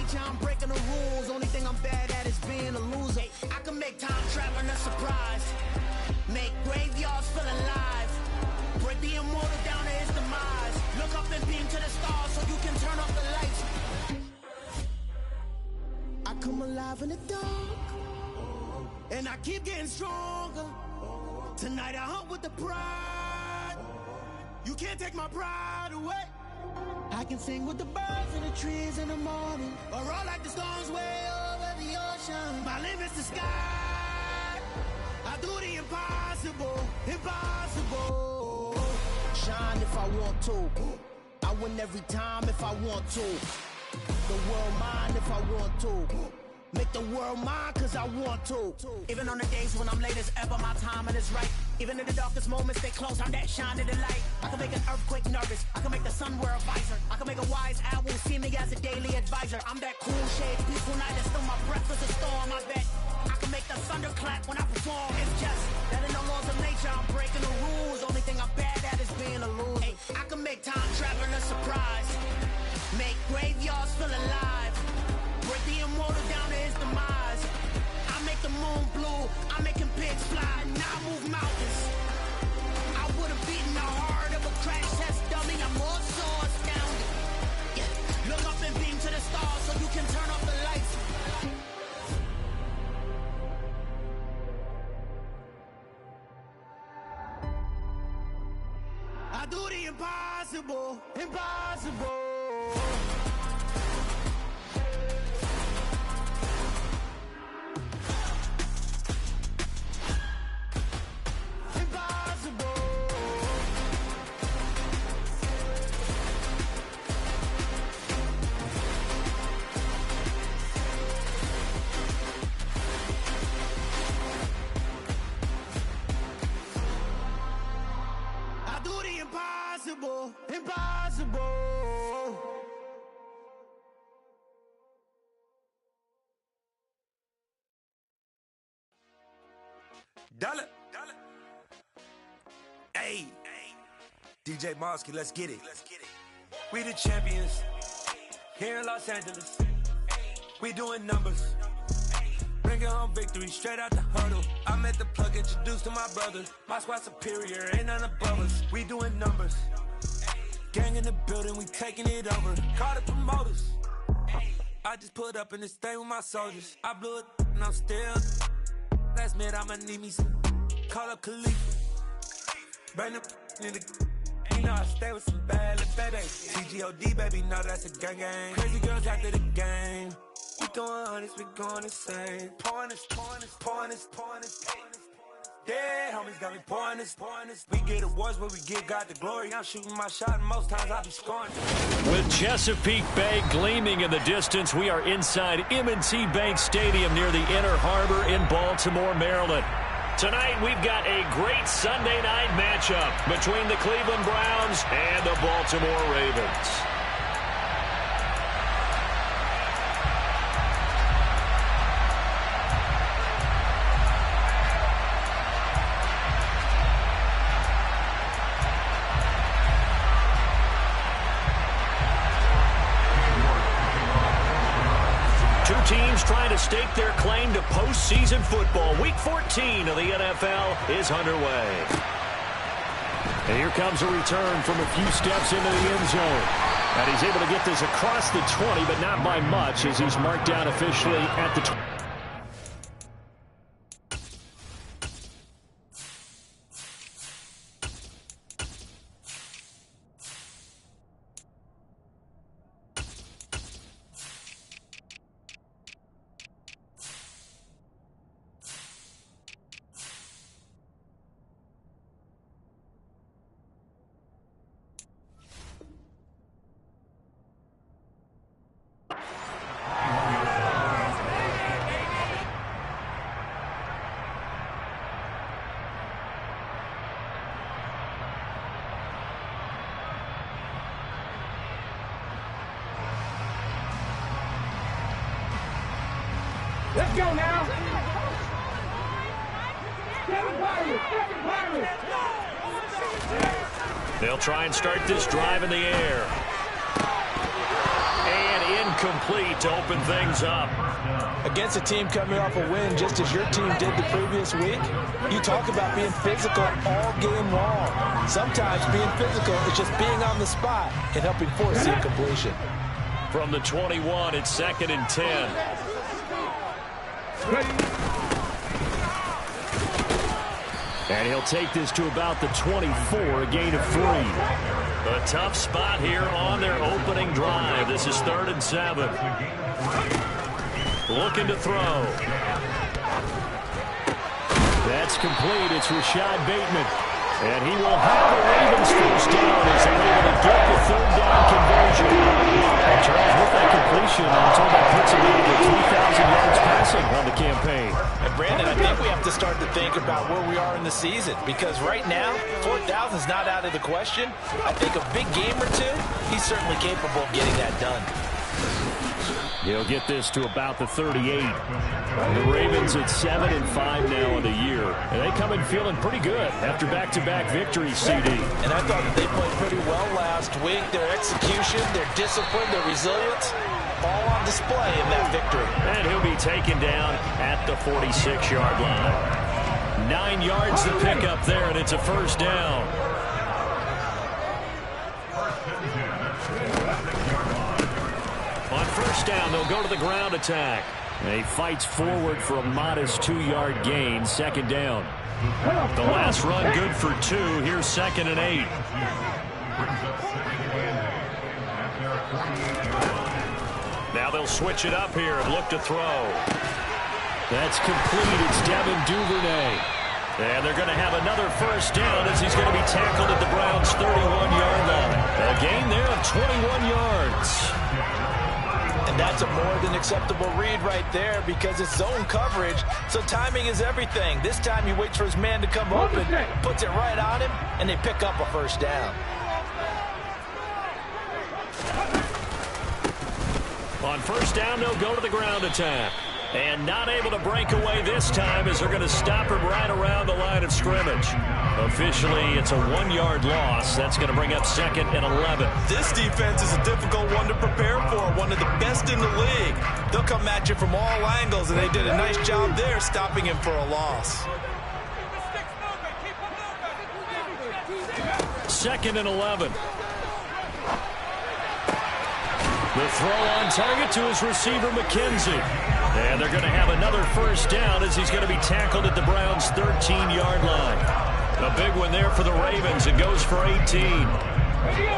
nature, I'm breaking the rules. Only thing I'm bad at is being a loser. I can make time traveling a surprise. Make graveyards feel alive. Break the immortal down to his demise. Look up and beam to the stars so you can turn off the lights. I come alive in the dark, and I keep getting stronger. Tonight I hunt with the pride. You can't take my pride away. I can sing with the birds and the trees in the morning, or roll like the storms way over the ocean. My limit's the sky. I do the impossible, impossible. Shine if I want to. I win every time if I want to. The world mine if I want to. Make the world mine cause I want to. Even on the days when I'm late as ever, my timing is right. Even in the darkest moments, stay close, I'm that shining the light. I can make an earthquake nervous, I can make the sun wear a visor. I can make a wise owl see me as a daily advisor. I'm that cool shade, peaceful night, and still my breath is a storm. I bet I can make the thunder clap when I perform. It's just that in the laws of nature, I'm breaking the rules. Only thing I'm bad at is being a loser. Hey, I can make time traveling a surprise. Make graveyards feel alive. Break the immortal down to his demise. I make the moon blue, I make him pigs fly. Now I move mountains. I would've beaten the heart of a crash test dummy. I'm more so astounded. Yeah. Look up and beam to the stars so you can turn off the lights. I do the impossible, impossible. Impossible, impossible. Dollar. Hey, DJ Mosky, let's get it. We the champions here in Los Angeles. We doing numbers. Bringing home victory straight out the huddle. I met the plug, introduced to my brother. My squad superior, ain't none above us. We doing numbers. Gang in the building, we taking it over. Call the promoters. I just put up in this thing with my soldiers. I blew it and I'm still. Last minute I'ma need me some. Call up Khalifa. Bring the in the. You know I stay with some bad little baby. TGOD baby, know that's a gang gang. Crazy girls after the game. We doing hundreds, we going insane. Pouring this. Yeah, homies got me pouring this. We get awards where we give God the glory. I'm shooting my shot and most times I be scoring. With Chesapeake Bay gleaming in the distance, we are inside M&T Bank Stadium near the Inner Harbor in Baltimore, Maryland. Tonight, we've got a great Sunday night matchup between the Cleveland Browns and the Baltimore Ravens. Teams trying to stake their claim to postseason football. Week 14 of the NFL is underway. And here comes a return from a few steps into the end zone. And he's able to get this across the 20, but not by much as he's marked down officially at the 20. Let's go now. They'll try and start this drive in the air. And complete to open things up. Against a team coming off a win just as your team did the previous week, you talk about being physical all game long. Sometimes being physical is just being on the spot and helping force the incompletion. From the 21, it's 2nd and 10. And he'll take this to about the 24, a gain of 3. A tough spot here on their opening drive. This is 3rd and 7. Looking to throw. That's complete. It's Rashad Bateman. And he will have the Ravens first down as they're able to get the 3rd down conversion. And Charles, with that completion, I'm told that puts him over 3,000 yards passing on the campaign. And Brandon, I think we have to start to think about where we are in the season, because right now, 4,000 is not out of the question. I think a big game or two, he's certainly capable of getting that done. He'll get this to about the 38. The Ravens at 7-5 now in the year. And they come in feeling pretty good after back-to-back victories, CD. And I thought that they played pretty well last week. Their execution, their discipline, their resilience, all on display in that victory. And he'll be taken down at the 46-yard line. 9 yards to pick up there, and it's a first down. On first down, they'll go to the ground attack. He fights forward for a modest 2-yard gain, 2nd down. The last run good for 2. Here's 2nd and 8. Now they'll switch it up here and look to throw. That's complete. It's Devin Duvernay. And they're going to have another first down as he's going to be tackled at the Browns' 31-yard line. A gain there of 21 yards. And that's a more than acceptable read right there, because it's zone coverage, so timing is everything. This time he waits for his man to come open, puts it right on him, and they pick up a first down. On first down, they'll go to the ground attack. And not able to break away this time as they're going to stop him right around the line of scrimmage. Officially, it's a 1-yard loss. That's going to bring up 2nd and 11. This defense is a difficult one to prepare for, one of the best in the league. They'll come at you from all angles, and they did a nice job there stopping him for a loss. 2nd and 11. The throw on target to his receiver, McKenzie. And they're going to have another first down as he's going to be tackled at the Browns' 13-yard line. A big one there for the Ravens. It goes for 18.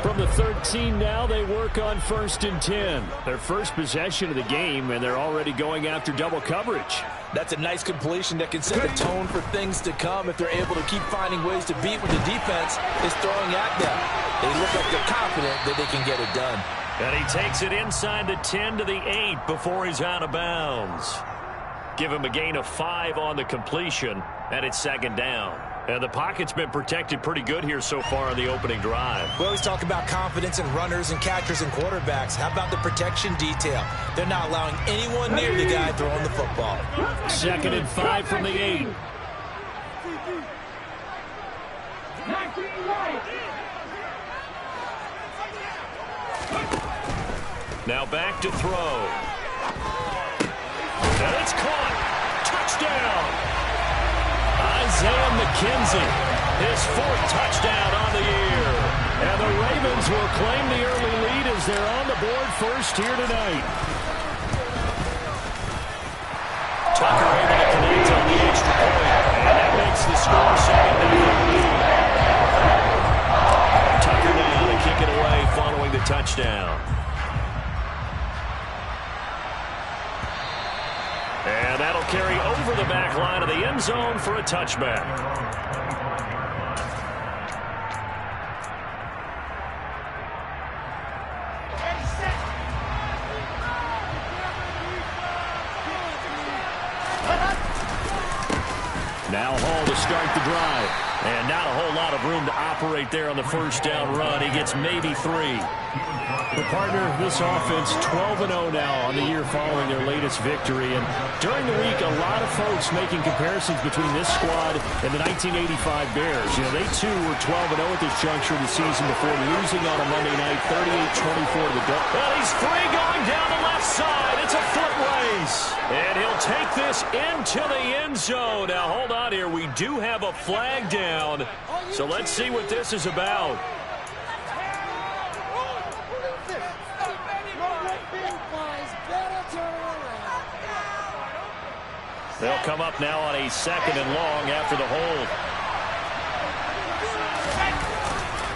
From the 13 now, they work on 1st and 10. Their first possession of the game, and they're already going after double coverage. That's a nice completion that can set the tone for things to come if they're able to keep finding ways to beat what the defense is throwing at them. They look like they're confident that they can get it done. And he takes it inside the 10 to the 8 before he's out of bounds. Give him a gain of 5 on the completion, and it's 2nd down. And the pocket's been protected pretty good here so far on the opening drive. We always talk about confidence in runners and catchers and quarterbacks. How about the protection detail? They're not allowing anyone near the guy throwing the football. 2nd and 5 from the 8. Now back to throw. And it's caught. Touchdown. Isaiah McKenzie, his 4th touchdown on the year. And the Ravens will claim the early lead as they're on the board first here tonight. Tucker able to connect on the extra point. And that makes the score 2nd down. Tucker now to kick it away following the touchdown. And that'll carry over the back line of the end zone for a touchback. Now Hall to start the drive. And not a whole lot of room to operate there on the first down run. He gets maybe 3. The partner of this offense, 12-0 now on the year following their latest victory. And during the week, a lot of folks making comparisons between this squad and the 1985 Bears. You know, they too were 12-0 at this juncture of the season before losing on a Monday night, 38-24 to the Dolphins. Well, he's free going down the left pass into the end zone. Now, hold on here. We do have a flag down. So let's see what this is about. They'll come up now on a 2nd and long after the hold.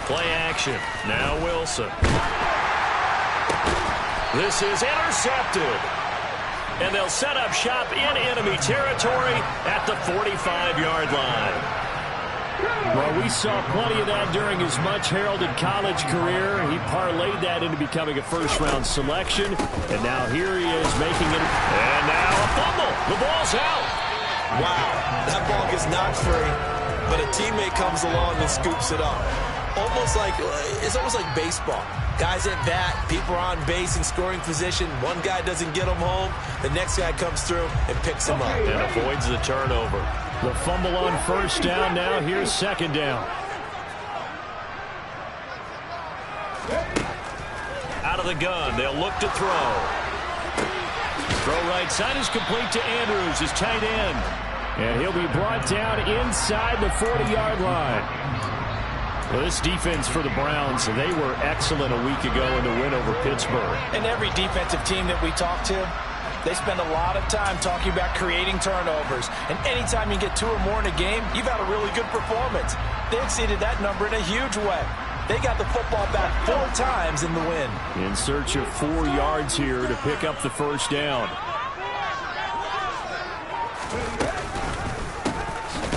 Play action. Now Wilson. This is intercepted. And they'll set up shop in enemy territory at the 45-yard line. Well, we saw plenty of that during his much-heralded college career. He parlayed that into becoming a first-round selection. And now here he is making it. And now a fumble. The ball's out. Wow, that ball gets knocked free, but a teammate comes along and scoops it up. It's almost like baseball. Guys at bat, people are on base in scoring position. One guy doesn't get him home. The next guy comes through and picks him up. And avoids the turnover. The fumble on first down. Now here's 2nd down. Out of the gun. They'll look to throw. Throw right side is complete to Andrews, his tight end. And he'll be brought down inside the 40-yard line. Well, this defense for the Browns, they were excellent a week ago in the win over Pittsburgh. And every defensive team that we talk to, they spend a lot of time talking about creating turnovers. And anytime you get 2 or more in a game, you've had a really good performance. They exceeded that number in a huge way. They got the football back 4 times in the win. In search of 4 yards here to pick up the first down.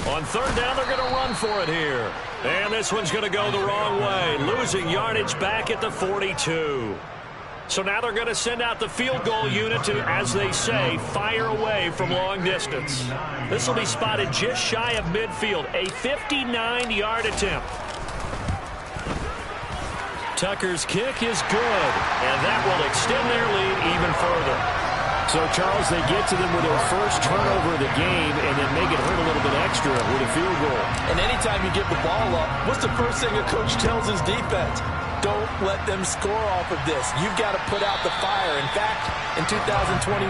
On 3rd down, they're going to run for it here. And this one's going to go the wrong way, losing yardage back at the 42. So now they're going to send out the field goal unit to, as they say, fire away from long distance. This will be spotted just shy of midfield, a 59-yard attempt. Tucker's kick is good, and that will extend their lead even further. So, Charles, they get to them with their first turnover of the game and then make it hurt a little bit extra with a field goal. And anytime you give the ball up, what's the first thing a coach tells his defense? Don't let them score off of this. You've got to put out the fire. In fact, in 2021,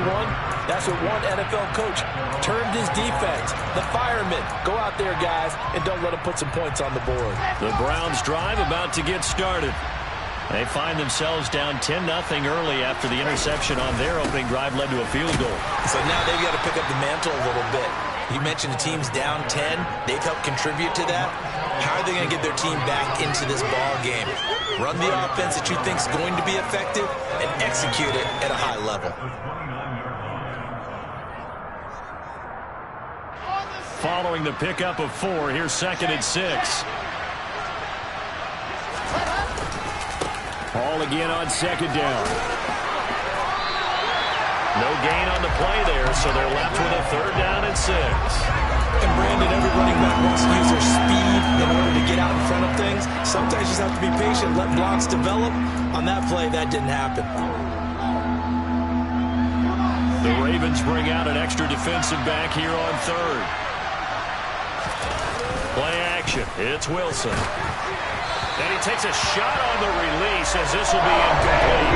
that's what one NFL coach termed his defense. The firemen. Go out there, guys, and don't let them put some points on the board. The Browns drive about to get started. They find themselves down 10-0 early after the interception on their opening drive led to a field goal. So now they've got to pick up the mantle a little bit. You mentioned the team's down 10. They've helped contribute to that. How are they going to get their team back into this ball game? Run the offense that you think is going to be effective and execute it at a high level. Following the pickup of 4, here's 2nd and 6. Ball again on 2nd down. No gain on the play there, so they're left with a 3rd down and 6. And Brandon, every running back wants to use their speed in order to get out in front of things. Sometimes you just have to be patient, let blocks develop. On that play, that didn't happen. The Ravens bring out an extra defensive back here on 3rd. Play action. It's Wilson. And he takes a shot on the release as this will be incomplete.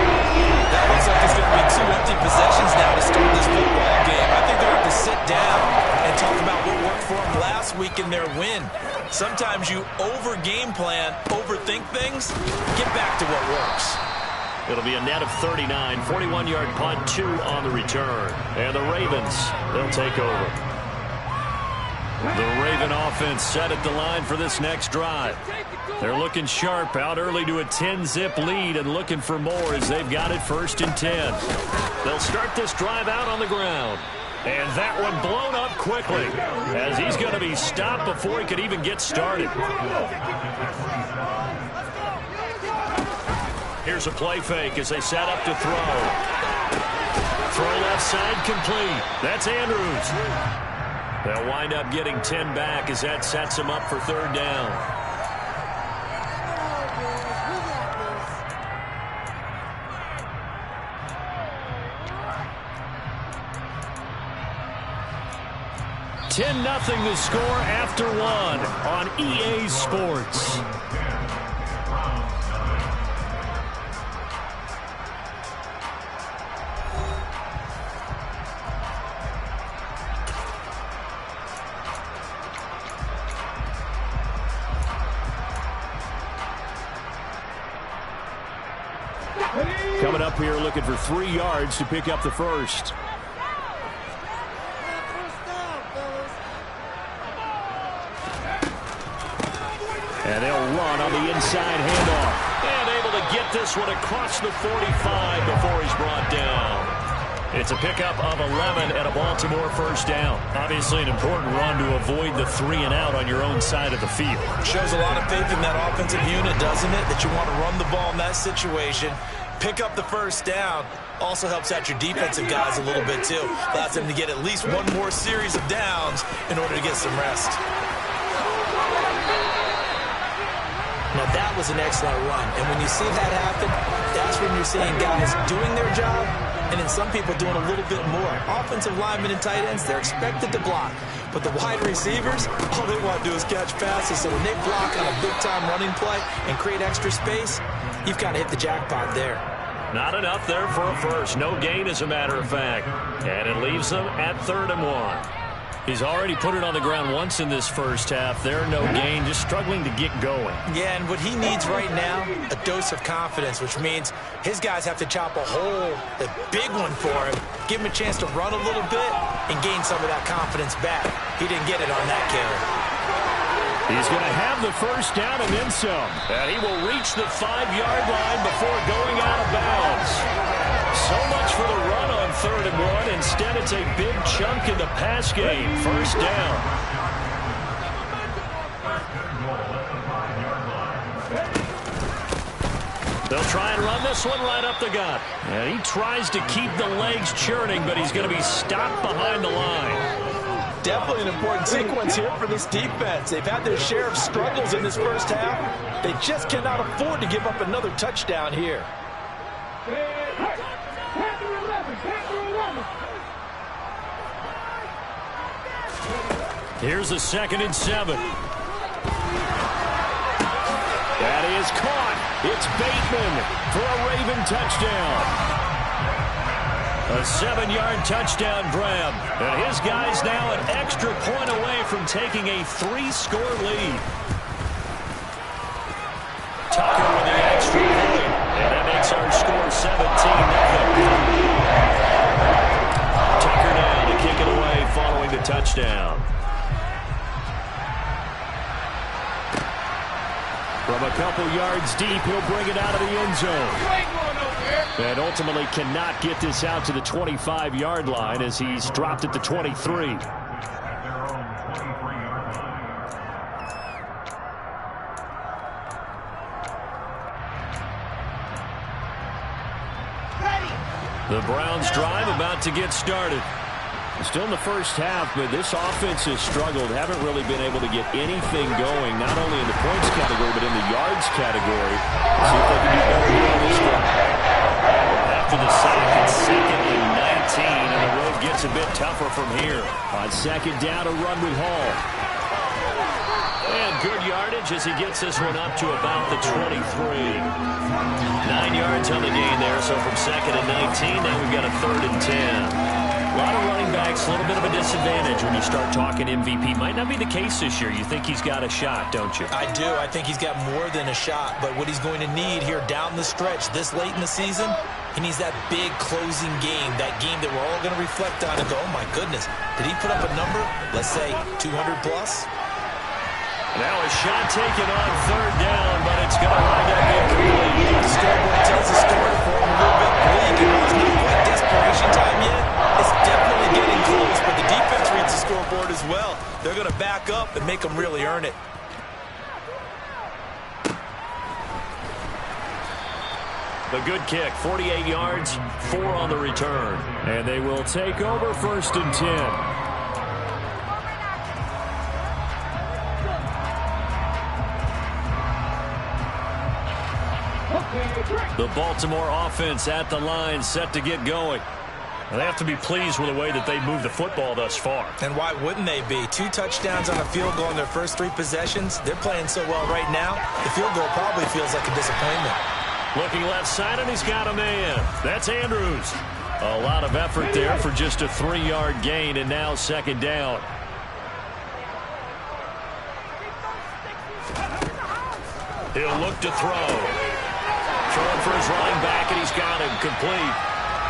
That looks like it's going to be 2 empty possessions now to start this football game. I think they're going to have to sit down and talk about what worked for them last week in their win. Sometimes you over-game plan, overthink things. Get back to what works. It'll be a net of 39, 41-yard punt, 2 on the return. And the Ravens, they'll take over. The Raven offense set at the line for this next drive. They're looking sharp, out early to a 10-zip lead and looking for more as they've got it 1st and 10. They'll start this drive out on the ground. And that one blown up quickly as he's going to be stopped before he could even get started. Here's a play fake as they set up to throw. Throw left side complete. That's Andrews. They'll wind up getting 10 back as that sets them up for 3rd down. $10-0 the score after 1 on EA Sports. up here looking for 3 yards to pick up the first. And they'll run on the inside handoff. And able to get this one across the 45 before he's brought down. It's a pickup of 11 and a Baltimore first down. Obviously an important run to avoid the 3-and-out on your own side of the field. Shows a lot of faith in that offensive unit, doesn't it? That you want to run the ball in that situation. Pick up the first down. Also helps out your defensive guys a little bit, too. Allows them to get at least one more series of downs in order to get some rest. Now, that was an excellent run. And when you see that happen, that's when you're seeing guys doing their job and then some people doing a little bit more. Offensive linemen and tight ends, they're expected to block. But the wide receivers, all they want to do is catch passes. So when they block on a big-time running play and create extra space, you've kind of hit the jackpot there. Not enough there for a first. No gain, as a matter of fact. And it leaves them at 3rd and 1. He's already put it on the ground once in this first half. There, no gain, just struggling to get going. Yeah, and what he needs right now, a dose of confidence, which means his guys have to chop a hole, a big one for him, give him a chance to run a little bit and gain some of that confidence back. He didn't get it on that carry. He's going to have the first down and then some. And he will reach the 5-yard line before going out of bounds. So much for the run on 3rd and 1. Instead, it's a big chunk in the pass game. First down. They'll try and run this one right up the gut. And he tries to keep the legs churning, but he's going to be stopped behind the line. Definitely an important sequence here for this defense. They've had their share of struggles in this first half. They just cannot afford to give up another touchdown here. Here's a 2nd and 7. That is caught. It's Bateman for a Raven touchdown. A 7-yard touchdown grab. And his guys now an extra point away from taking a 3-score lead. Tucker with the extra point. And that makes our score 17-0. Tucker now to kick it away following the touchdown. From a couple yards deep, he'll bring it out of the end zone. And ultimately cannot get this out to the 25-yard line as he's dropped at the 23. The Browns drive about to get started. Still in the first half, but this offense has struggled. Haven't really been able to get anything going, not only in the points category, but in the yards category. Let's see if they can do better here on this one. After the sack, it's 2nd and 19, and the road gets a bit tougher from here. On 2nd down, a run with Hall. And good yardage as he gets this one up to about the 23. 9 yards on the gain there, so from 2nd and 19, now we've got a 3rd and 10. A lot of running backs, a little bit of a disadvantage when you start talking MVP. Might not be the case this year. You think he's got a shot, don't you? I do. I think he's got more than a shot. But what he's going to need here down the stretch this late in the season, he needs that big closing game, that game that we're all going to reflect on and go, oh, my goodness, did he put up a number, let's say 200-plus? Now a shot taken on 3rd down, but it's going to wind up incomplete. The scoreboard tells the story for him a little bit bleak, and it's not quite desperation time yet. It's definitely getting close, but the defense reads the scoreboard as well. They're going to back up and make them really earn it. The good kick, 48 yards, 4 on the return. And they will take over 1st and 10. The Baltimore offense at the line, set to get going. They have to be pleased with the way that they moved the football thus far. And why wouldn't they be? 2 touchdowns on a field goal in their first 3 possessions. They're playing so well right now, the field goal probably feels like a disappointment. Looking left side, and he's got a man. That's Andrews. A lot of effort there for just a 3-yard gain, and now 2nd down. He'll look to throw. Throwing for his running back, and he's got him complete.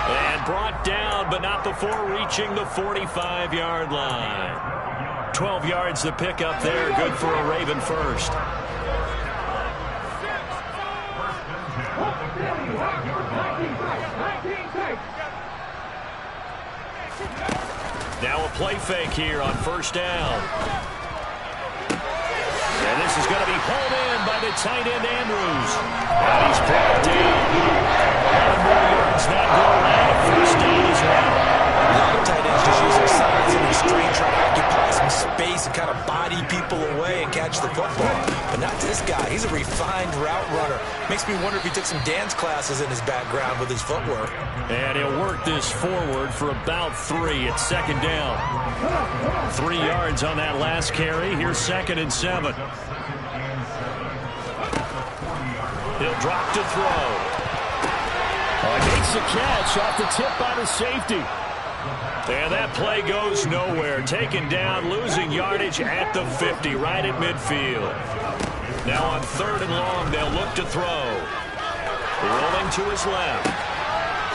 And brought down, but not before reaching the 45-yard line. 12 yards to pick up there. Good for a Raven first. Now a play fake here on first down. And this is going to be pulled in by the tight end, Andrews. And he's brought down. 11 more yards not going out. First down as well. A lot of tight ends just use their size and their strength, try to occupy some space and kind of body people away and catch the football. But not this guy. He's a refined route runner. Makes me wonder if he took some dance classes in his background with his footwork. And he'll work this forward for about 3. It's second down. 3 yards on that last carry. Here's 2nd and 7. He'll drop to throw. Makes the catch off the tip by the safety. And that play goes nowhere. Taken down, losing yardage at the 50, right at midfield. Now on 3rd and long, they'll look to throw. Rolling to his left.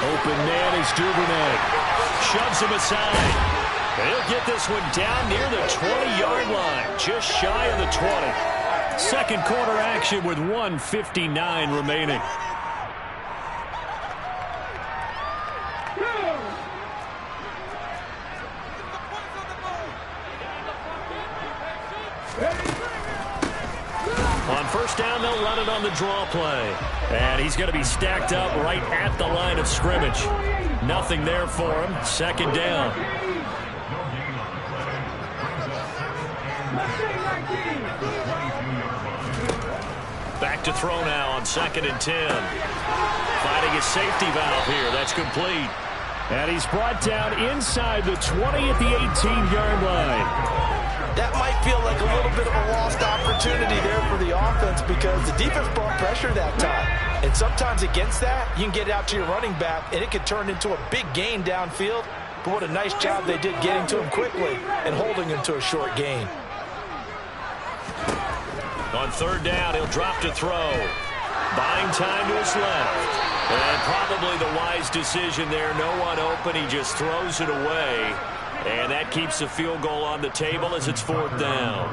Open man is Duvernay. Shoves him aside. He'll get this one down near the 20-yard line, just shy of the 20. Second quarter action with 1:59 remaining. On first down, they'll run it on the draw play. And he's going to be stacked up right at the line of scrimmage. Nothing there for him. Second down. Back to throw now on 2nd and 10. Finding his safety valve here. That's complete. And he's brought down inside the 20 at the 18-yard line. That might feel like a little bit of a lost opportunity there for the offense because the defense brought pressure that time. And sometimes against that, you can get out to your running back, and it could turn into a big gain downfield. But what a nice job they did getting to him quickly and holding him to a short gain. On 3rd down, he'll drop to throw. Buying time to his left. And probably the wise decision there. No one open. He just throws it away. And that keeps the field goal on the table as it's 4th down.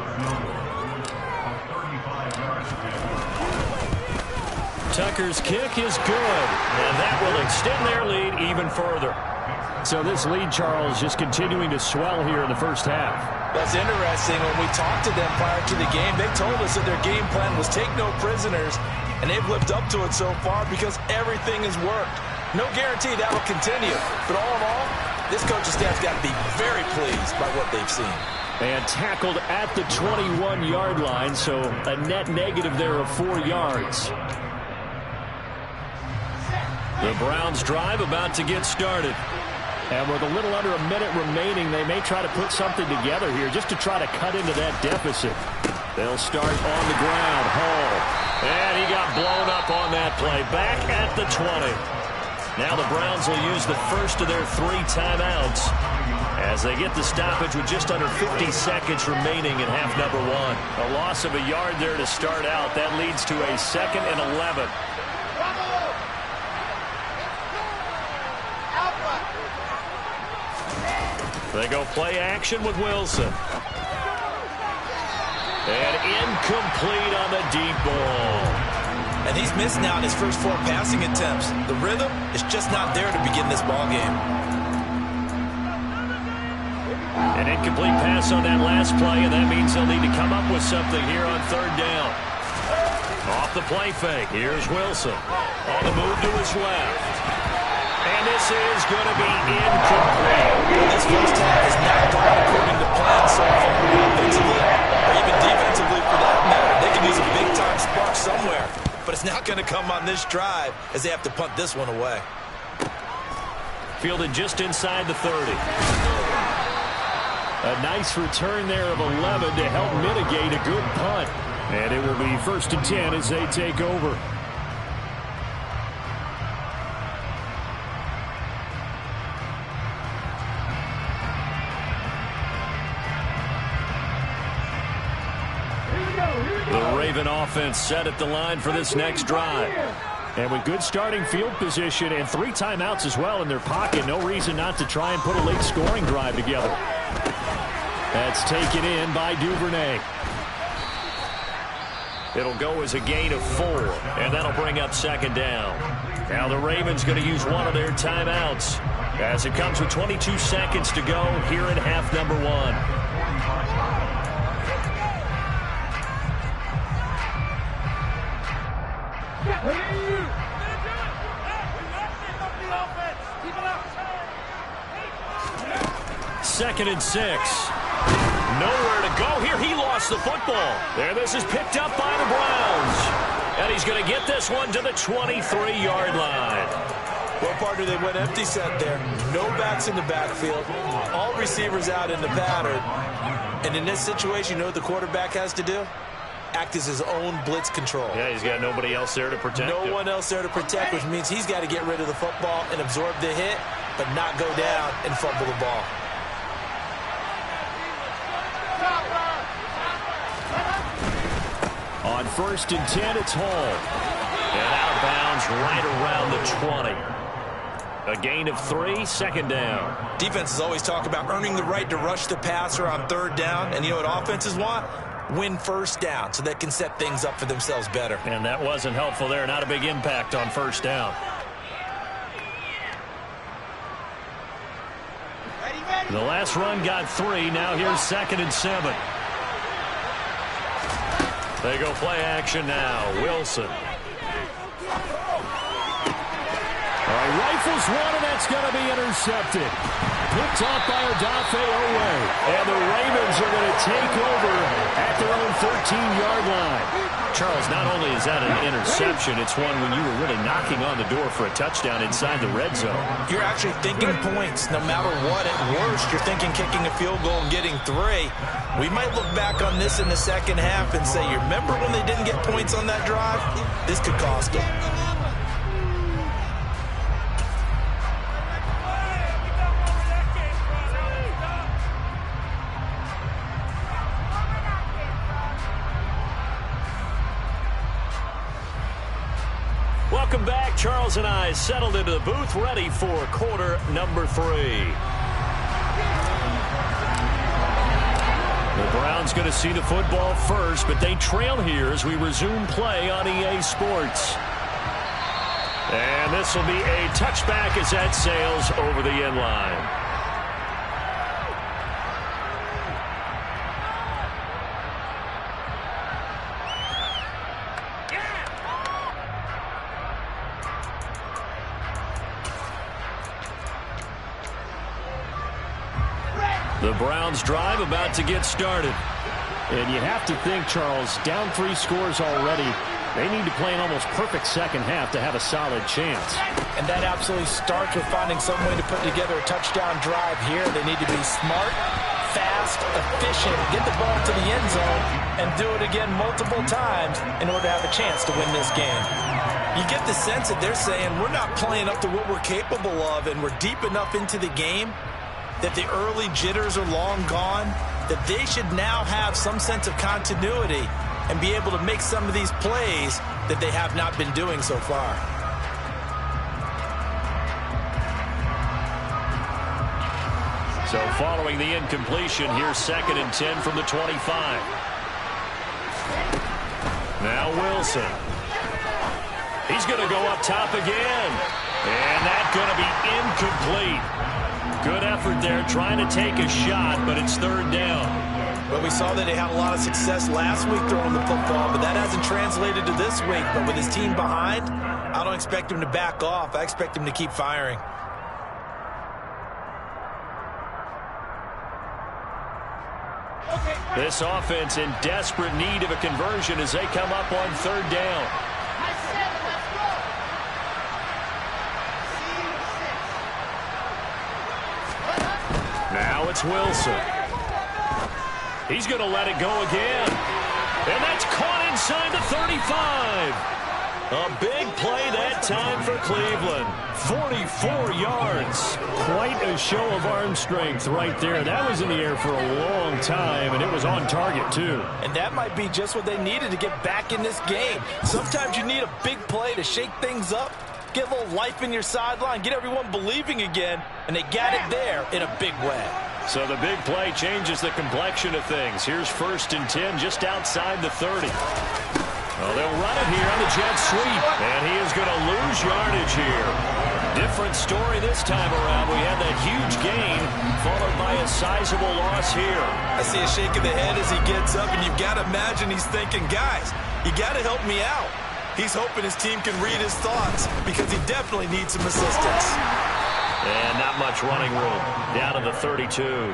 Tucker's kick is good. And that will extend their lead even further. So this lead, Charles, just continuing to swell here in the first half. That's interesting. When we talked to them prior to the game, they told us that their game plan was take no prisoners, and they've lived up to it so far because everything has worked. No guarantee that will continue, but all in all, this coaching staff's got to be very pleased by what they've seen. And tackled at the 21-yard line, so a net negative there of 4 yards. The Browns drive about to get started. And with a little under a minute remaining, they may try to put something together here just to try to cut into that deficit. They'll start on the ground. Hall. And he got blown up on that play. Back at the 20. Now the Browns will use the first of their 3 timeouts as they get the stoppage with just under 50 seconds remaining in half number 1. A loss of a yard there to start out. That leads to a 2nd and 11. They go play action with Wilson. And incomplete on the deep ball. And he's missed now in his first 4 passing attempts. The rhythm is just not there to begin this ball game. An incomplete pass on that last play, and that means they'll need to come up with something here on 3rd down. Off the play fake. Here's Wilson. On the move to his left. And this is going to be incomplete. This first half has not gone according to plan so far offensively, or even defensively for that matter. They can use a big-time spark somewhere, but it's not going to come on this drive as they have to punt this one away. Fielded just inside the 30. A nice return there of 11 to help mitigate a good punt. And it will be 1st and 10 as they take over. The Raven offense set at the line for this next drive. And with good starting field position and 3 timeouts as well in their pocket, no reason not to try and put a late scoring drive together. That's taken in by Duvernay. It'll go as a gain of 4, and that'll bring up second down. Now the Ravens going to use one of their timeouts as it comes with 22 seconds to go here in half number 1. Second and 6. Nowhere to go here. He lost the football. There, this is picked up by the Browns. And he's going to get this one to the 23-yard line. Well, partner, they went empty set there. No backs in the backfield. All receivers out in the pattern. And in this situation, you know what the quarterback has to do? Act as his own blitz control. Yeah, he's got nobody else there to protect him. No one else there to protect, which means he's got to get rid of the football and absorb the hit, but not go down and fumble the ball. On 1st and 10, it's Hall. And out of bounds right around the 20. A gain of 3, second down. Defenses always talk about earning the right to rush the passer on 3rd down. And you know what offenses want? Win 1st down so they can set things up for themselves better. And that wasn't helpful there. Not a big impact on 1st down. The last run got 3. Now here's 2nd and 7. They go play action now. Wilson. All right, rifles one, and that's going to be intercepted. Picked off by Odafe Oweh. And the Ravens are going to take over at their own 13-yard line. Charles, not only is that an interception, it's one when you were really knocking on the door for a touchdown inside the red zone. You're actually thinking points no matter what. At worst, you're thinking kicking a field goal and getting 3. We might look back on this in the second half and say, you remember when they didn't get points on that drive? This could cost them. Welcome back. Charles and I settled into the booth, ready for quarter number 3. The Browns going to see the football first, but they trail here as we resume play on EA Sports. And this will be a touchback as that sails over the end line. The Browns drive about to get started. And you have to think, Charles, down 3 scores already. They need to play an almost perfect second half to have a solid chance. And that absolutely starts with finding some way to put together a touchdown drive here. They need to be smart, fast, efficient, get the ball to the end zone, and do it again multiple times in order to have a chance to win this game. You get the sense that they're saying we're not playing up to what we're capable of, and we're deep enough into the game that the early jitters are long gone, that they should now have some sense of continuity and be able to make some of these plays that they have not been doing so far. So following the incompletion, here's 2nd and 10 from the 25. Now Wilson. He's going to go up top again. And that's going to be incomplete. Good effort there trying to take a shot, but it's 3rd down. Well, we saw that they had a lot of success last week throwing the football, but that hasn't translated to this week. But with his team behind, I don't expect him to back off. I expect him to keep firing. This offense in desperate need of a conversion as they come up on 3rd down. Now it's Wilson. He's going to let it go again. And that's caught inside the 35. A big play that time for Cleveland. 44 yards. Quite a show of arm strength right there. That was in the air for a long time, and it was on target, too. And that might be just what they needed to get back in this game. Sometimes you need a big play to shake things up, get a little life in your sideline, get everyone believing again, and they got it there in a big way. So the big play changes the complexion of things. Here's 1st and 10 just outside the 30. Well, they'll run it here on the jet sweep, and he is going to lose yardage here. Different story this time around. We had that huge gain, followed by a sizable loss here. I see a shake of the head as he gets up, and you've got to imagine he's thinking, guys, you got to help me out. He's hoping his team can read his thoughts because he definitely needs some assistance. And not much running room. Down to the 32.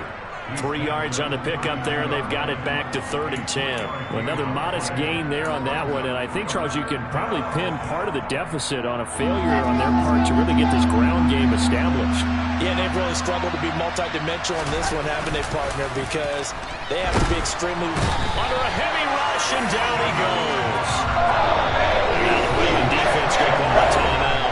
3 yards on the pickup there, and they've got it back to 3rd and 10. Another modest gain there on that one, and I think, Charles, you can probably pin part of the deficit on a failure on their part to really get this ground game established. Yeah, they've really struggled to be multidimensional in this one, haven't they, partner, because they have to be extremely... Under a heavy rush, and down he goes. Now the Cleveland defense going to call a timeout.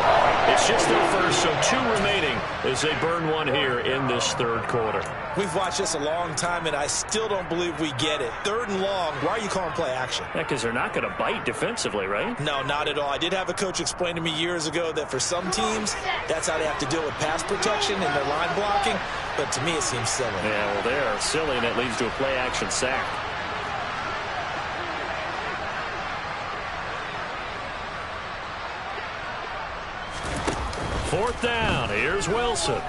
It's just their first, so 2 remaining as they burn one here in this 3rd quarter. We've watched this a long time, and I still don't believe we get it. 3rd and long, why are you calling play action? Yeah, because they're not going to bite defensively, right? No, not at all. I did have a coach explain to me years ago that for some teams, that's how they have to deal with pass protection and their line blocking, but to me it seems silly. Yeah, well, they are silly, and it leads to a play action sack. Fourth down. Here's Wilson.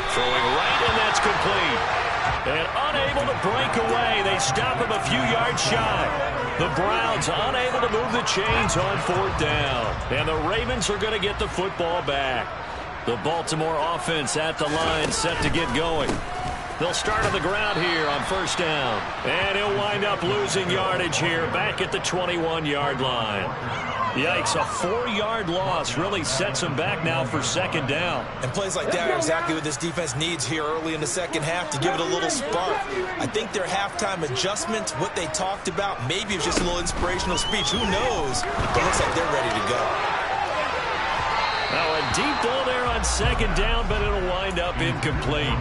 Throwing right, and that's complete. And unable to break away. They stop him a few yards shy. The Browns unable to move the chains on 4th down. And the Ravens are going to get the football back. The Baltimore offense at the line, set to get going. They'll start on the ground here on 1st down. And he'll wind up losing yardage here back at the 21-yard line. Yikes, a 4-yard loss really sets him back now for 2nd down. And plays like that are exactly what this defense needs here early in the 2nd half to give it a little spark. I think their halftime adjustment, what they talked about, maybe it's just a little inspirational speech. Who knows? But it looks like they're ready to go. Now a deep ball there on 2nd down, but it'll wind up incomplete.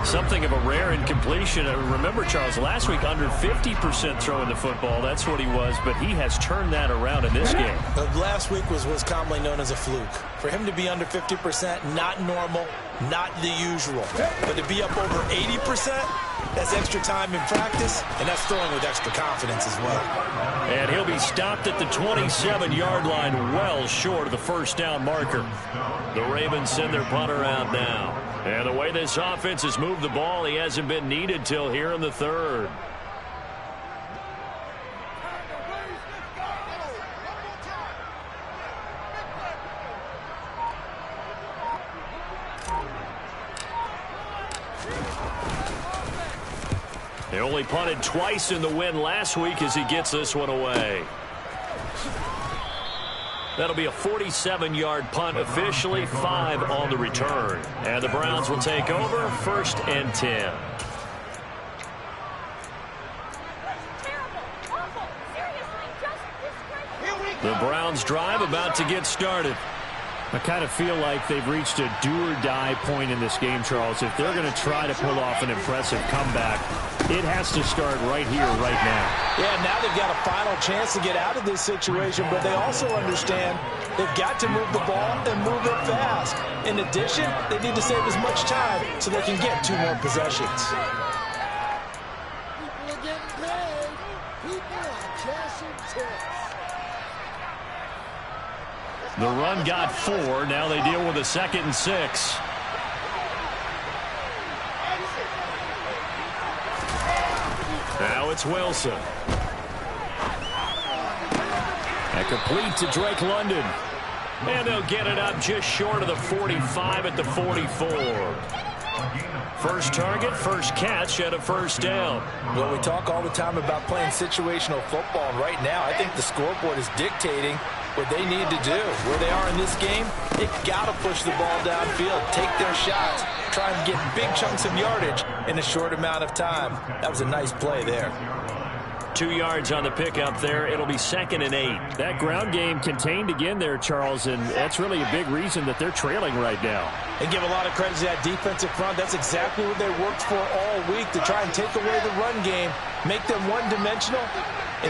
Something of a rare incompletion. Remember, Charles, last week under 50% throwing the football. That's what he was, but he has turned that around in this game. Last week was what's commonly known as a fluke. For him to be under 50%, not normal, not the usual. But to be up over 80%, that's extra time in practice, and that's throwing with extra confidence as well. And he'll be stopped at the 27-yard line, well short of the 1st down marker. The Ravens send their punter out now. And the way this offense has moved the ball, he hasn't been needed till here in the 3rd. They only punted twice in the win last week as he gets this one away. That'll be a 47-yard punt, officially 5 on the return. And the Browns will take over 1st and 10. The Browns drive about to get started. I kind of feel like they've reached a do-or-die point in this game, Charles. If they're going to try to pull off an impressive comeback, it has to start right here, right now. Yeah, now they've got a final chance to get out of this situation, but they also understand they've got to move the ball and move it fast. In addition, they need to save as much time so they can get 2 more possessions. People are getting paid. People are cashing checks. The run got 4. Now they deal with a 2nd and 6. Now it's Wilson. And complete to Drake London. And they'll get it up just short of the 45 at the 44. First target, first catch at a 1st down. Well, we talk all the time about playing situational football, and right now I think the scoreboard is dictating what they need to do. Where they are in this game, they've got to push the ball downfield, take their shots, try and get big chunks of yardage in a short amount of time. That was a nice play there. 2 yards on the pickup there. It'll be 2nd and 8. That ground game contained again there, Charles, and that's really a big reason that they're trailing right now. And give a lot of credit to that defensive front. That's exactly what they worked for all week, to try and take away the run game, make them one-dimensional.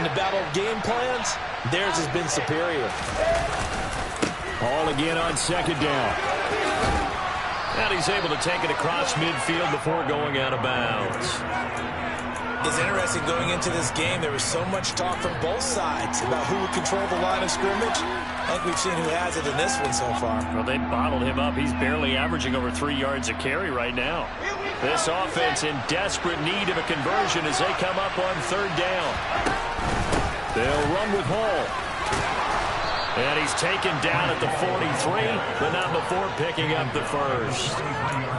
In the battle of game plans, theirs has been superior. Ball again on 2nd down. And he's able to take it across midfield before going out of bounds. It's interesting going into this game. There was so much talk from both sides about who would control the line of scrimmage. I think we've seen who has it in this one so far. Well, they bottled him up. He's barely averaging over 3 yards a carry right now. This offense in desperate need of a conversion as they come up on 3rd down. They'll run with Hall. And he's taken down at the 43, but not before picking up the first.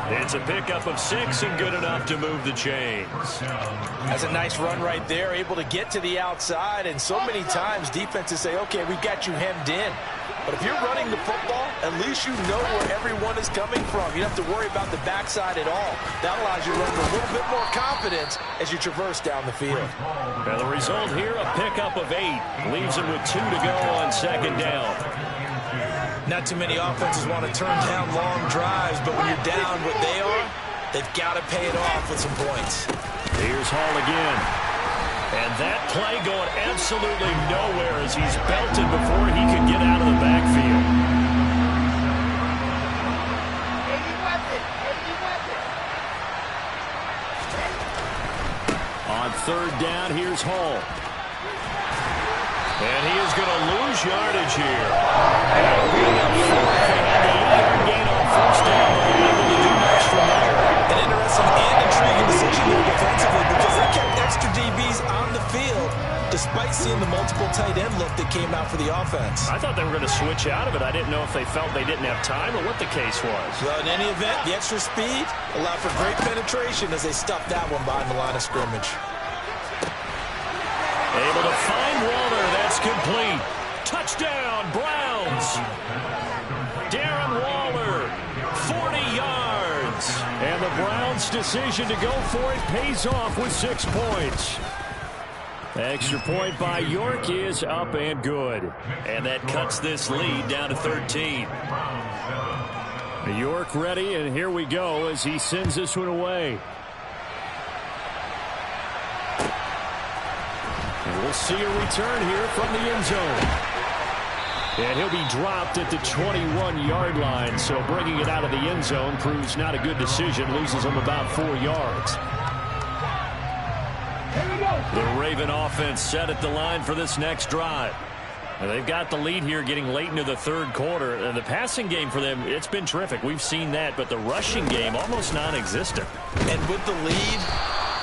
It's a pickup of 6 and good enough to move the chains. That's a nice run right there, able to get to the outside. And so many times defenses say, okay, we've got you hemmed in. But if you're running the football, at least you know where everyone is coming from. You don't have to worry about the backside at all. That allows you to run with a little bit more confidence as you traverse down the field. And the result here, a pickup of 8. Leaves him with 2 to go on 2nd down. Not too many offenses want to turn down long drives, but when you're down what they are, they've got to pay it off with some points. Here's Hall again. And that play going absolutely nowhere as he's belted before he could get out of the backfield. On 3rd down, here's Hall. And he is going to lose yardage here. Gain on 1st down. Able to do much from there. An interesting and intriguing decision there defensively, because they kept extra DBs on the field despite seeing the multiple tight end look that came out for the offense. I thought they were going to switch out of it. I didn't know if they felt they didn't have time or what the case was. Well, in any event, the extra speed allowed for great penetration as they stuffed that one behind the line of scrimmage. Able to find Waller. That's complete. Touchdown, Browns. Darren Waller, 40 yards. And the Browns' decision to go for it pays off with 6 points. Extra point by York is up and good. And that cuts this lead down to 13. York ready, and here we go as he sends this one away. And we'll see a return here from the end zone. And he'll be dropped at the 21-yard line, so bringing it out of the end zone proves not a good decision, loses him about 4 yards. The Raven offense set at the line for this next drive. And they've got the lead here getting late into the 3rd quarter. And the passing game for them, it's been terrific. We've seen that, but the rushing game almost non-existent. And with the lead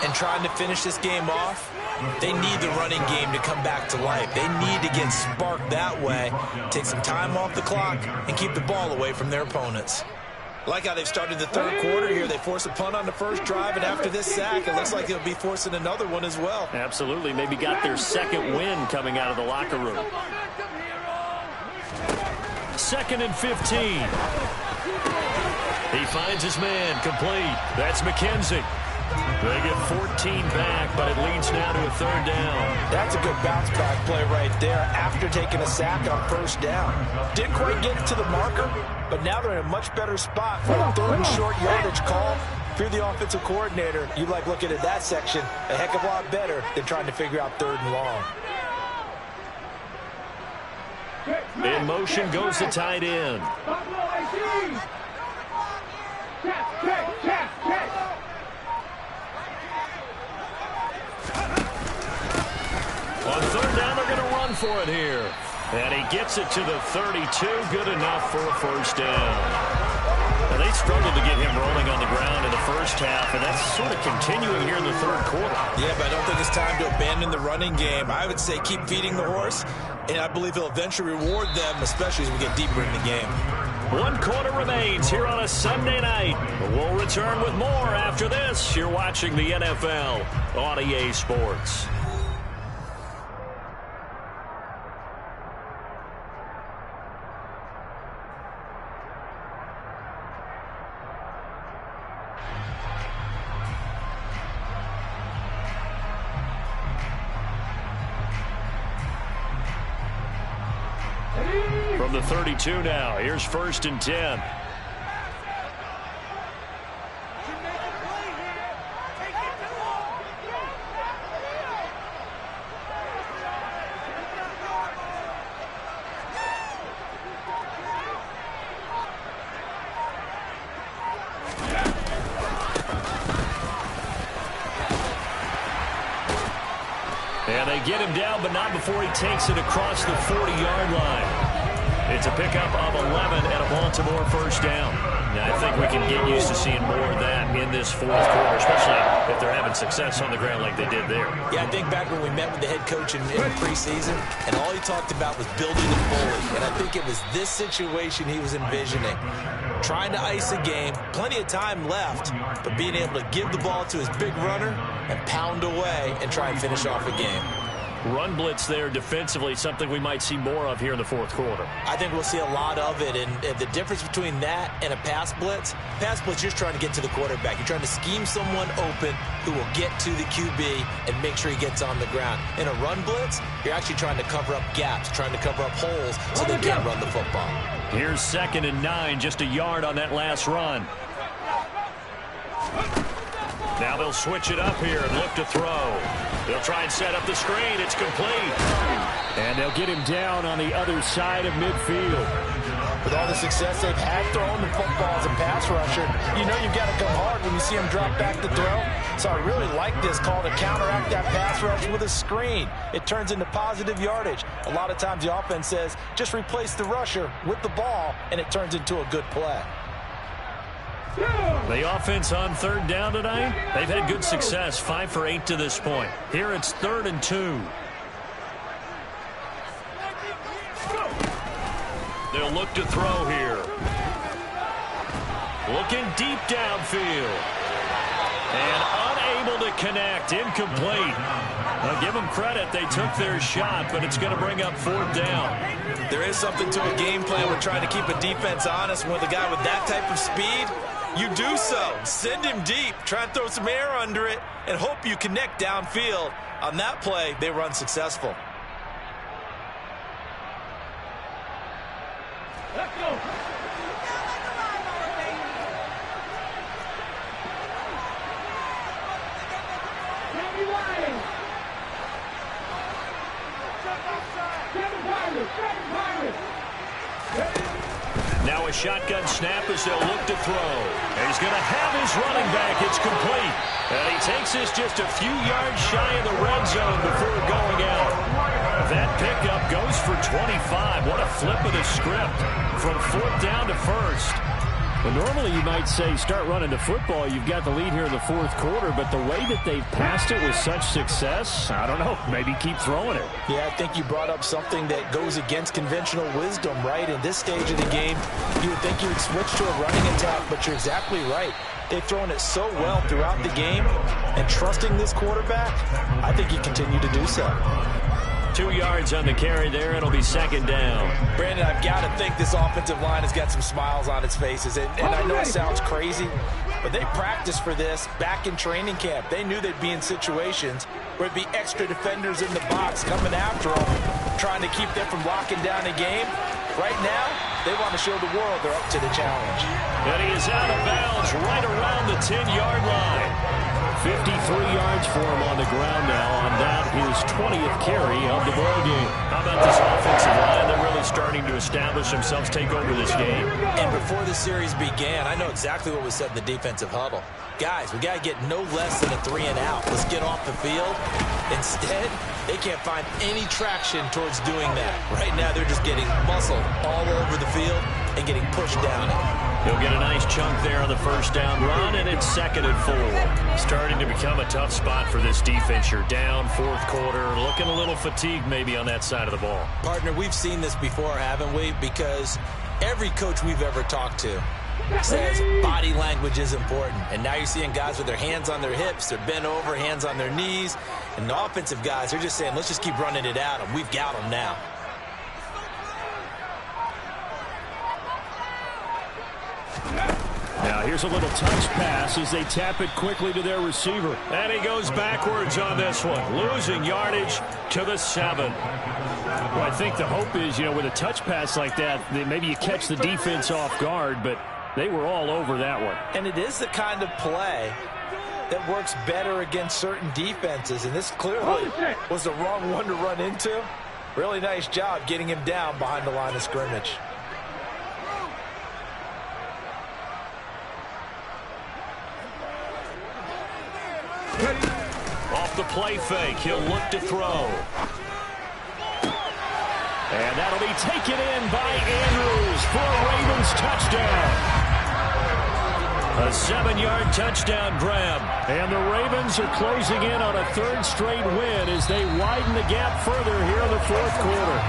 and trying to finish this game off, they need the running game to come back to life. They need to get sparked that way, take some time off the clock, and keep the ball away from their opponents. Like how they've started the 3rd quarter here. They force a punt on the first drive, and after this sack, it looks like they'll be forcing another one as well. Absolutely. Maybe got their 2nd win coming out of the locker room. 2nd and 15. He finds his man complete. That's McKenzie. They get 14 back, but it leads now to a 3rd down. That's a good bounce-back play right there after taking a sack on 1st down. Didn't quite get to the marker, but now they're in a much better spot for a 3rd and short yardage call. If you're the offensive coordinator, you like looking at that section a heck of a lot better than trying to figure out 3rd and long. In motion goes the tight end. On 3rd down, they're going to run for it here. And he gets it to the 32. Good enough for a 1st down. Now, they struggled to get him rolling on the ground in the first half, and that's sort of continuing here in the 3rd quarter. Yeah, but I don't think it's time to abandon the running game. I would say keep feeding the horse, and I believe he'll eventually reward them, especially as we get deeper in the game. 1 quarter remains here on a Sunday night. We'll return with more after this. You're watching the NFL on EA Sports. from the 32 now. Here's 1st and 10. And they get him down, but not before he takes it across the 40-yard line. It's a pickup of 11 and a Baltimore first down. Now, I think we can get used to seeing more of that in this fourth quarter, especially if they're having success on the ground like they did there. Yeah, I think back when we met with the head coach in preseason, and all he talked about was building a bully. And I think it was this situation he was envisioning. Trying to ice a game, plenty of time left, but being able to give the ball to his big runner and pound away and try and finish off a game. Run blitz there defensively, something we might see more of here in the fourth quarter. I think we'll see a lot of it, and the difference between that and a pass blitz, you're just trying to get to the quarterback. You're trying to scheme someone open who will get to the QB and make sure he gets on the ground. In a run blitz, you're actually trying to cover up gaps, trying to cover up holes so they can't run the football. Here's 2nd and 9, just a yard on that last run. Now they'll switch it up here and look to throw. They'll try and set up the screen. It's complete. And they'll get him down on the other side of midfield. With all the success they've had throwing the football as a pass rusher, you know you've got to come hard when you see him drop back to throw. So I really like this call to counteract that pass rush with a screen. It turns into positive yardage. A lot of times the offense says, just replace the rusher with the ball, and it turns into a good play. The offense on 3rd down tonight, they've had good success, 5 for 8 to this point. Here it's 3rd and 2. They'll look to throw here. Looking deep downfield. And unable to connect, incomplete. Now give them credit, they took their shot, but it's going to bring up 4th down. There is something to a game plan with trying to keep a defense honest. With a guy with that type of speed, you do so. Send him deep, try and throw some air under it, and hope you connect downfield. On that play, they were unsuccessful. Let's go. Now a shotgun snap as they'll look to throw. And he's going to have his running back. It's complete. And he takes this just a few yards shy of the red zone before going out. That pickup goes for 25. What a flip of the script from 4th down to 1st. Well, normally you might say start running the football. You've got the lead here in the fourth quarter, but the way that they've passed it with such success, I don't know, maybe keep throwing it. Yeah, I think you brought up something that goes against conventional wisdom, right? In this stage of the game, you would think you would switch to a running attack, but you're exactly right. They've thrown it so well throughout the game, and trusting this quarterback, I think you continue to do so. 2 yards on the carry there. It'll be 2nd down. Brandon, I've got to think this offensive line has got some smiles on its faces. And I know it sounds crazy, but they practiced for this back in training camp. They knew they'd be in situations where it'd be extra defenders in the box coming after them, trying to keep them from locking down a game. Right now, they want to show the world they're up to the challenge. And he is out of bounds right around the 10-yard line. 53 yards for him on the ground now on that, his 20th carry of the ball game. How about this offensive line? They're really starting to establish themselves, take over this game. And before the series began, I know exactly what was said in the defensive huddle. Guys, we got to get no less than a 3 and out. Let's get off the field. Instead, they can't find any traction towards doing that. Right now, they're just getting muscled all over the field and getting pushed down it. He'll get a nice chunk there on the 1st down run, and it's 2nd and 4. Starting to become a tough spot for this defense. You're down 4th quarter, looking a little fatigued maybe on that side of the ball. Partner, we've seen this before, haven't we? Because every coach we've ever talked to says body language is important. And now you're seeing guys with their hands on their hips, they're bent over, hands on their knees. And the offensive guys, they're just saying, let's just keep running it at them. We've got them now. Now here's a little touch pass as they tap it quickly to their receiver. And he goes backwards on this one, losing yardage to the 7. Well, I think the hope is, with a touch pass like that, maybe you catch the defense off guard, but they were all over that one. And it is the kind of play that works better against certain defenses, and this clearly was the wrong one to run into. Really nice job getting him down behind the line of scrimmage. Off the play fake, he'll look to throw. And that'll be taken in by Andrews for a Ravens touchdown. A 7-yard touchdown grab. And the Ravens are closing in on a 3rd straight win as they widen the gap further here in the 4th quarter.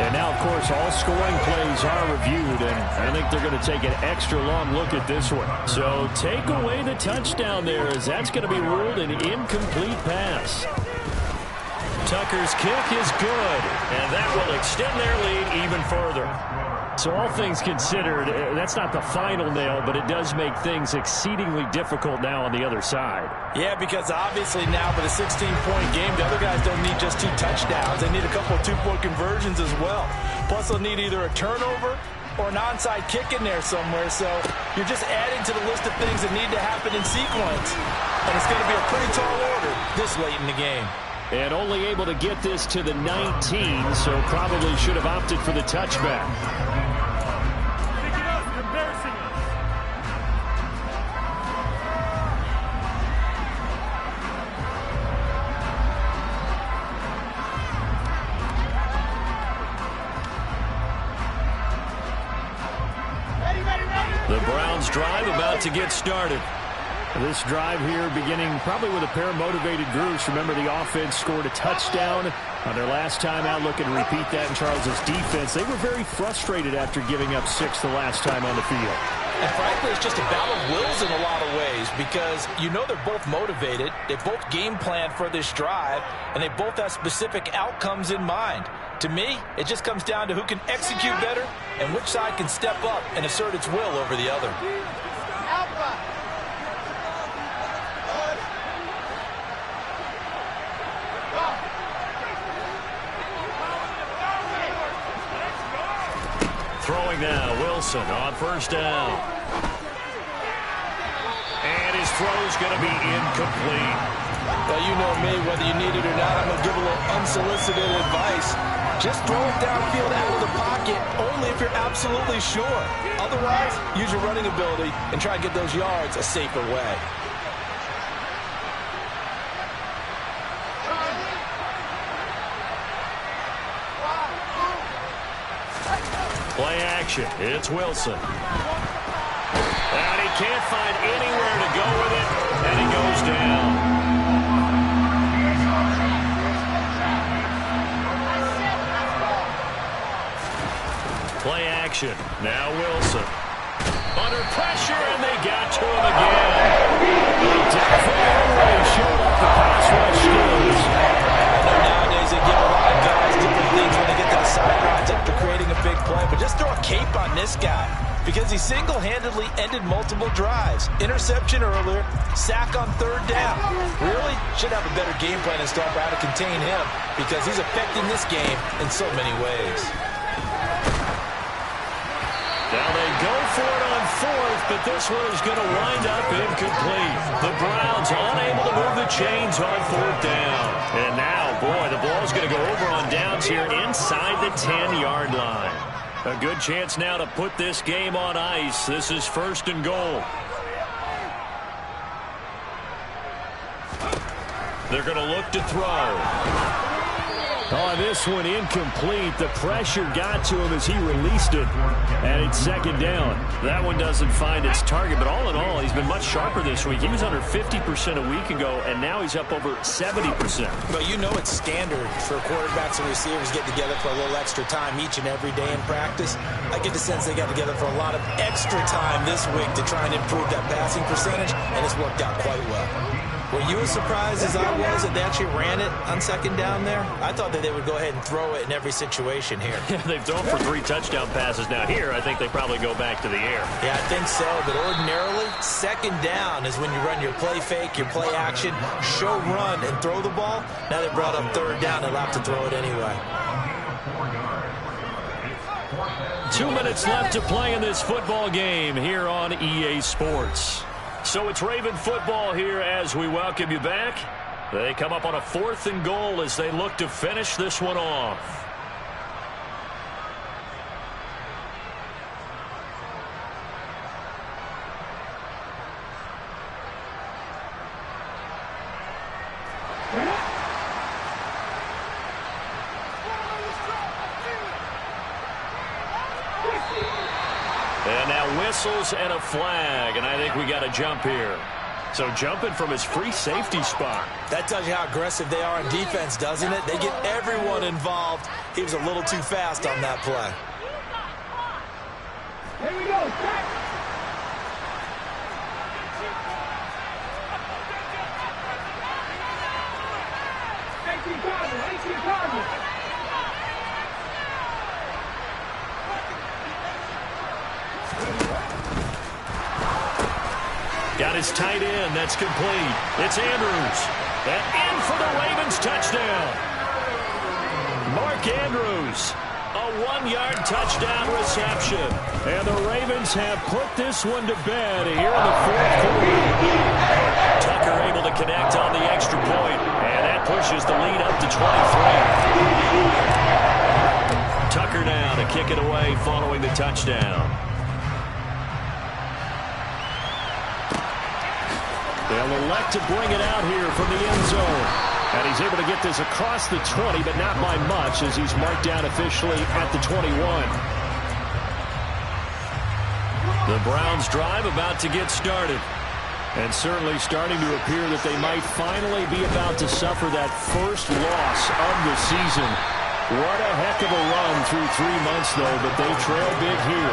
And now, of course, all scoring plays are reviewed, and I think they're going to take an extra long look at this one. So take away the touchdown there, as that's going to be ruled an incomplete pass. Tucker's kick is good, and that will extend their lead even further. So all things considered, that's not the final nail, but it does make things exceedingly difficult now on the other side. Yeah, because obviously now with a 16-point game, the other guys don't need just 2 touchdowns. They need a couple of 2-point conversions as well. Plus, they'll need either a turnover or an onside kick in there somewhere. So you're just adding to the list of things that need to happen in sequence. And it's going to be a pretty tall order this late in the game. And only able to get this to the 19, so probably should have opted for the touchback. The Browns drive about to get started. This drive here beginning probably with a pair of motivated groups. Remember, the offense scored a touchdown on their last time out. Looking to repeat that in Charles's defense. They were very frustrated after giving up 6 the last time on the field. And frankly, it's just a battle of wills in a lot of ways, because they're both motivated. They both game plan for this drive, and they both have specific outcomes in mind. To me, it just comes down to who can execute better and which side can step up and assert its will over the other. Throwing now, Wilson on 1st down. And his throw's going to be incomplete. Well, you know me, whether you need it or not, I'm going to give a little unsolicited advice. Just throw it downfield out of the pocket, only if you're absolutely sure. Otherwise, use your running ability and try to get those yards a safer way. Play action. It's Wilson. And he can't find anywhere to go with it, and he goes down. Play action. Now Wilson. Under pressure, and they got to him again. Definitely showed off the pass rush skills. Nowadays, they give a lot of guys different things when they get to the sidelines after creating a big play. But just throw a cape on this guy, because he single-handedly ended multiple drives. Interception earlier, sack on 3rd down. Really should have a better game plan and start how to contain him, because he's affecting this game in so many ways. Now they go for it on 4th, but this one is going to wind up incomplete. The Browns unable to move the chains on 4th down. And now, boy, the ball's going to go over on downs here inside the 10-yard line. A good chance now to put this game on ice. This is 1st and goal. They're going to look to throw. Oh, this one incomplete. The pressure got to him as he released it, and it's 2nd down. That one doesn't find its target, but all in all, he's been much sharper this week. He was under 50% a week ago, and now he's up over 70%. But it's standard for quarterbacks and receivers get together for a little extra time each and every day in practice. I get the sense they got together for a lot of extra time this week to try and improve that passing percentage, and it's worked out quite well. Were you as surprised as I was that they actually ran it on second down there? I thought that they would go ahead and throw it in every situation here. Yeah, they've thrown for 3 touchdown passes now. Here, I think they probably go back to the air. Yeah, I think so, but ordinarily, second down is when you run your play fake, your play action, show run, and throw the ball. Now they brought up third down and allowed to throw it anyway. 2 minutes left to play in this football game here on EA Sports. So it's Raven football here as we welcome you back. They come up on a 4th and goal as they look to finish this one off. And now whistles and a flag, and I think we got a jump here. So jumping from his free safety spot. That tells you how aggressive they are on defense, doesn't it? They get everyone involved. He was a little too fast on that play. Here we go. Got his tight end. That's complete. It's Andrews. And in for the Ravens touchdown. Mark Andrews. A 1-yard touchdown reception. And the Ravens have put this one to bed here in the 4th quarter. Tucker able to connect on the extra point. And that pushes the lead up to 23. Tucker now to kick it away following the touchdown. They'll elect to bring it out here from the end zone. And he's able to get this across the 20, but not by much as he's marked down officially at the 21. The Browns drive about to get started. And certainly starting to appear that they might finally be about to suffer that first loss of the season. What a heck of a run through 3 months, though, but they trail big here.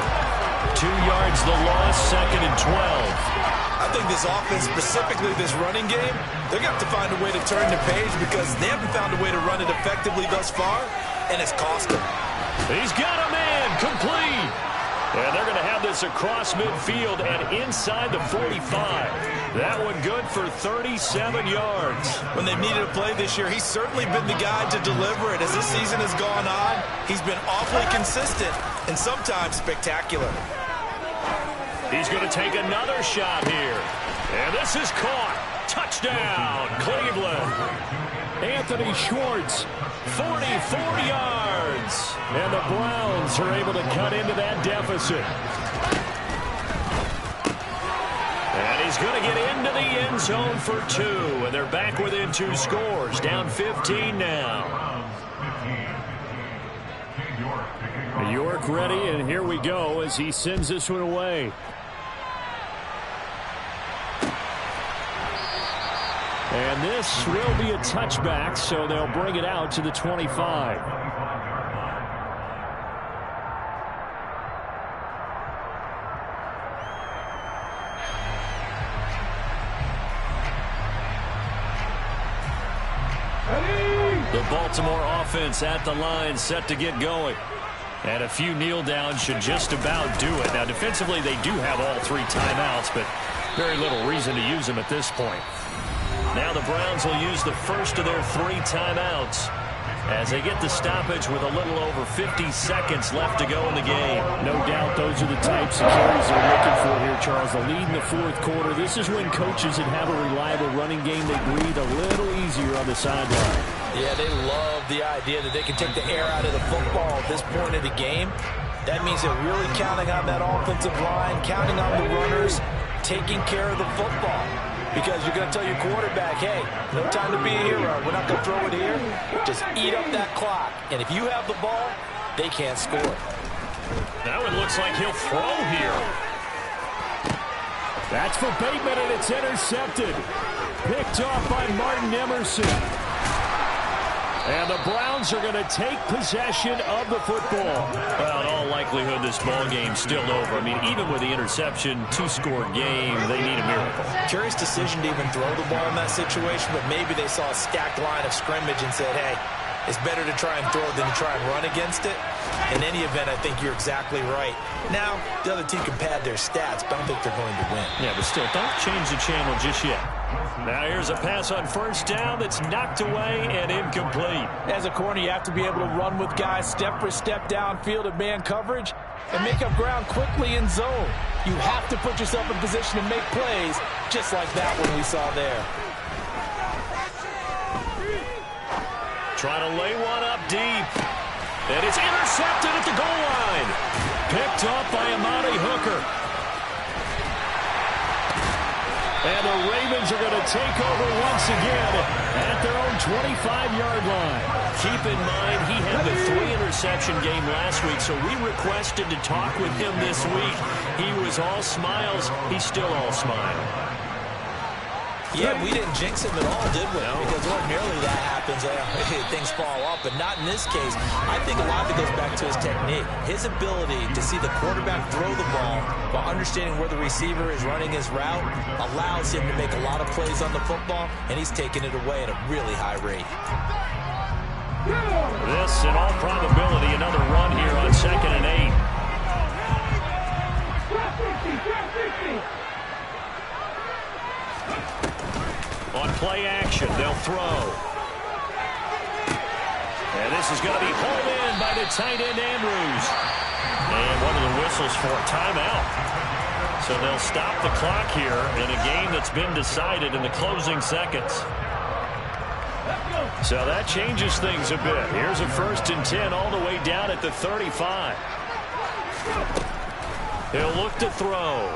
2 yards the loss, 2nd and 12. I think this offense, specifically this running game, they're going to have to find a way to turn the page because they haven't found a way to run it effectively thus far, and it's cost them. He's got a man, complete. And they're going to have this across midfield and inside the 45. That one good for 37 yards. When they've needed a play this year, he's certainly been the guy to deliver it. As this season has gone on, he's been awfully consistent and sometimes spectacular. He's going to take another shot here. And this is caught. Touchdown, Cleveland. Anthony Schwartz, 44 yards. And the Browns are able to cut into that deficit. And he's going to get into the end zone for 2. And they're back within 2 scores. Down 15 now. York ready, and here we go as he sends this one away. And this will be a touchback, so they'll bring it out to the 25. The Baltimore offense at the line, set to get going. And a few kneel downs should just about do it. Now, defensively, they do have all 3 timeouts, but very little reason to use them at this point. Now the Browns will use the first of their 3 timeouts as they get the stoppage with a little over 50 seconds left to go in the game. No doubt those are the types of carries they're looking for here, Charles. The lead in the 4th quarter. This is when coaches that have a reliable running game, they breathe a little easier on the sideline. Yeah, they love the idea that they can take the air out of the football at this point of the game. That means they're really counting on that offensive line, counting on the runners, taking care of the football. Because you're going to tell your quarterback, hey, no time to be a hero. We're not going to throw it here. Just eat up that clock. And if you have the ball, they can't score. Now it looks like he'll throw here. That's for Bateman, and it's intercepted. Picked off by Martin Emerson. And the Browns are going to take possession of the football. Well, in all likelihood, this ball game's still over. I mean, even with the interception, 2-score game, they need a miracle. Curious decision to even throw the ball in that situation, but maybe they saw a stacked line of scrimmage and said, hey, it's better to try and throw than to try and run against it. In any event, I think you're exactly right. Now, the other team can pad their stats, but I don't think they're going to win. Yeah, but still, don't change the channel just yet. Now here's a pass on first down that's knocked away and incomplete. As a corner, you have to be able to run with guys step for step downfield in man coverage and make up ground quickly in zone. You have to put yourself in position to make plays, just like that one we saw there. Trying to lay one up deep. And it's intercepted at the goal line. Picked off by Amani Hooker. And the Ravens are going to take over once again at their own 25-yard line. Keep in mind, he had the 3-interception game last week, so we requested to talk with him this week. He was all smiles. He's still all smile. Yeah, we didn't jinx him at all, did we? No. Because ordinarily that happens. Things fall off, but not in this case. I think a lot of it goes back to his technique. His ability to see the quarterback throw the ball while understanding where the receiver is running his route allows him to make a lot of plays on the football, and he's taking it away at a really high rate. This, in all probability, another run here on 2nd and 8. On play action, they'll throw. And this is going to be hauled in by the tight end, Andrews. And one of the whistles for a timeout. So they'll stop the clock here in a game that's been decided in the closing seconds. So that changes things a bit. Here's a 1st and 10 all the way down at the 35. They'll look to throw.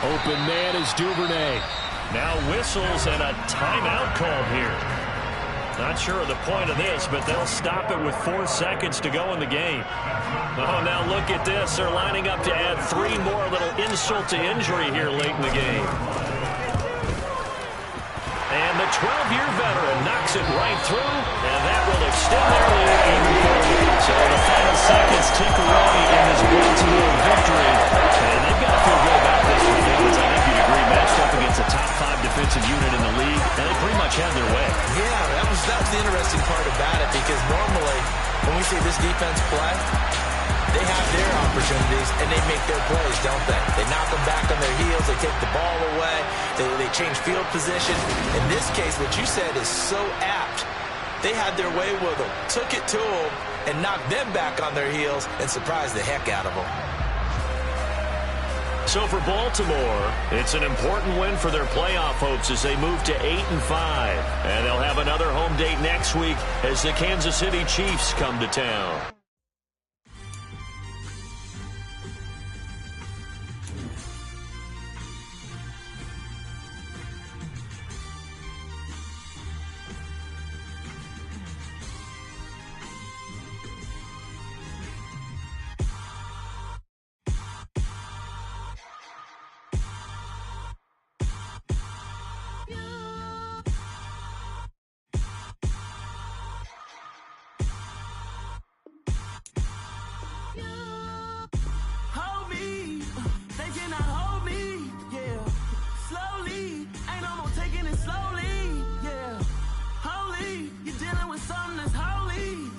Open man is Duvernay. Now whistles and a timeout called here. Not sure of the point of this, but they'll stop it with 4 seconds to go in the game. Oh, now look at this. They're lining up to add 3 more, little insult to injury here late in the game. And the 12-year veteran knocks it right through, and that will extend their lead even further. So the final seconds tick away in this Baltimore victory. And they've got to feel good about this performance. I think you'd agree, matched up against a top 5 defensive unit in the league, and they pretty much had their way. Yeah, that was the interesting part about it, because normally when we see this defense play, they have their opportunities, and they make their plays, don't they? They knock them back on their heels. They take the ball away. They change field position. In this case, what you said is so apt. They had their way with them, took it to them, and knocked them back on their heels and surprised the heck out of them. So for Baltimore, it's an important win for their playoff hopes as they move to 8-5. And they'll have another home date next week as the Kansas City Chiefs come to town. Slowly, yeah. Holy, you're dealing with something that's holy.